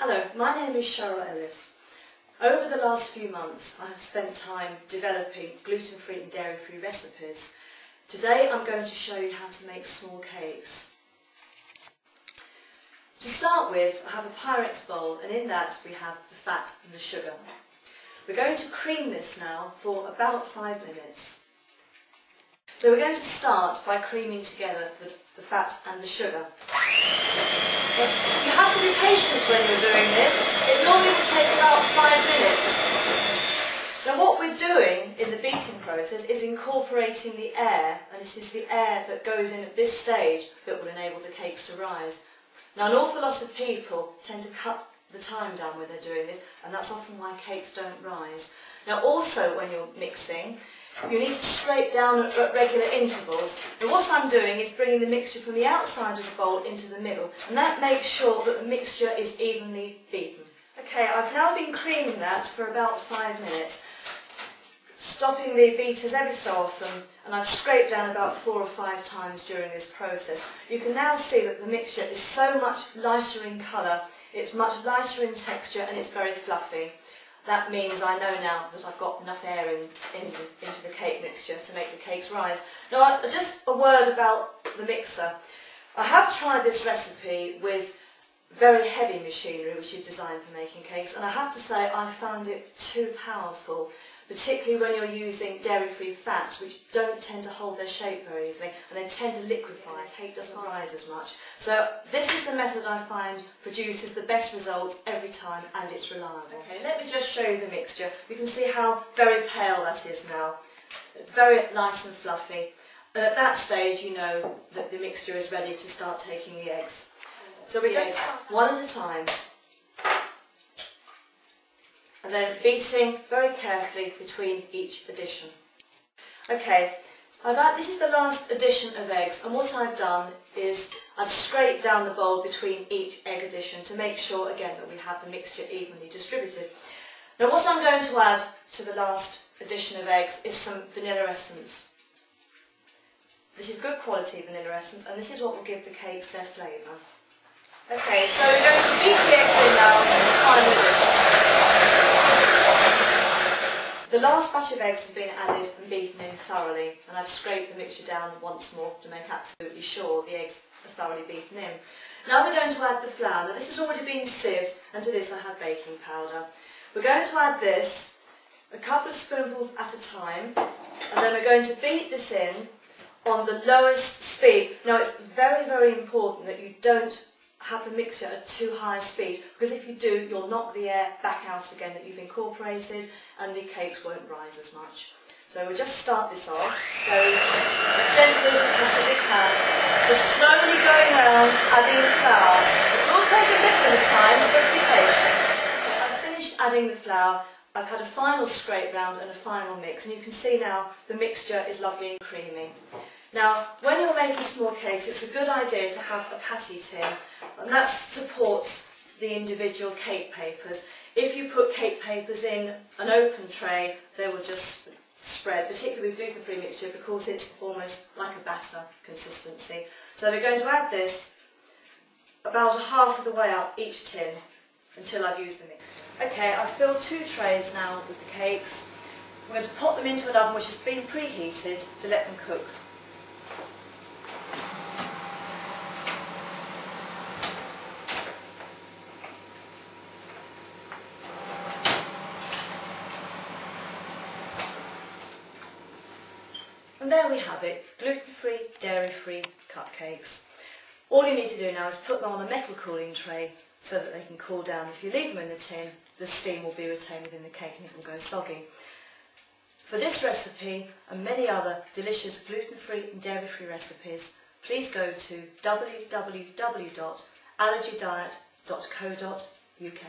Hello, my name is Cheryl Ellis. Over the last few months I have spent time developing gluten-free and dairy-free recipes. Today I'm going to show you how to make small cakes. To start with, I have a Pyrex bowl, and in that we have the fat and the sugar. We're going to cream this now for about 5 minutes. So we're going to start by creaming together the fat and the sugar. But you have to be patient when you're doing this. It normally will take about 5 minutes. Now what we're doing in the beating process is incorporating the air, and it is the air that goes in at this stage that will enable the cakes to rise. Now an awful lot of people tend to cut the time down when they're doing this, and that's often why cakes don't rise. Now also when you're mixing, you need to scrape down at regular intervals. Now what I'm doing is bringing the mixture from the outside of the bowl into the middle, and that makes sure that the mixture is evenly beaten. Okay, I've now been creaming that for about 5 minutes, stopping the beaters every so often, and I've scraped down about 4 or 5 times during this process. You can now see that the mixture is so much lighter in colour, it's much lighter in texture, and it's very fluffy. That means I know now that I've got enough air into the cake mixture to make the cakes rise. Now, just a word about the mixer. I have tried this recipe with very heavy machinery, which is designed for making cakes, and I have to say I found it too powerful, particularly when you're using dairy-free fats, which don't tend to hold their shape very easily, and they tend to liquefy. The cake doesn't rise as much. So this is the method I find produces the best results every time, and it's reliable. Okay, let me just show you the mixture. You can see how very pale that is now. Very light and fluffy. And at that stage you know that the mixture is ready to start taking the eggs. So we eggs one at a time, and then beating very carefully between each addition. Okay, this is the last addition of eggs, and what I've done is I've scraped down the bowl between each egg addition to make sure again that we have the mixture evenly distributed. Now what I'm going to add to the last addition of eggs is some vanilla essence. This is good quality vanilla essence, and this is what will give the cakes their flavour. Okay, so we're going to beat the eggs in now for the final addition. The last batch of eggs has been added and beaten in thoroughly, and I've scraped the mixture down once more to make absolutely sure the eggs are thoroughly beaten in. Now we're going to add the flour. Now this has already been sieved, and to this I have baking powder. We're going to add this a couple of spoonfuls at a time, and then we're going to beat this in on the lowest speed. Now it's very, very important that you don't have the mixture at too high a speed, because if you do, you'll knock the air back out again that you've incorporated, and the cakes won't rise as much. So we'll just start this off very as gently as we possibly can, just slowly going around adding the flour. It will take a little bit of time, but just be patient. Okay, I've finished adding the flour. I've had a final scrape round and a final mix, and you can see now the mixture is lovely and creamy. Now, when you're making small cakes, it's a good idea to have a patty tin, and that supports the individual cake papers. If you put cake papers in an open tray, they will just spread, particularly with gluten-free mixture, because it's almost like a batter consistency. So we're going to add this about half of the way up each tin until I've used the mixture. Okay, I've filled 2 trays now with the cakes. I'm going to pop them into an oven which has been preheated to let them cook. And there we have it, gluten-free, dairy-free cupcakes. All you need to do now is put them on a metal cooling tray so that they can cool down. If you leave them in the tin, the steam will be retained within the cake and it will go soggy. For this recipe and many other delicious gluten-free and dairy-free recipes, please go to www.allergydiet.co.uk.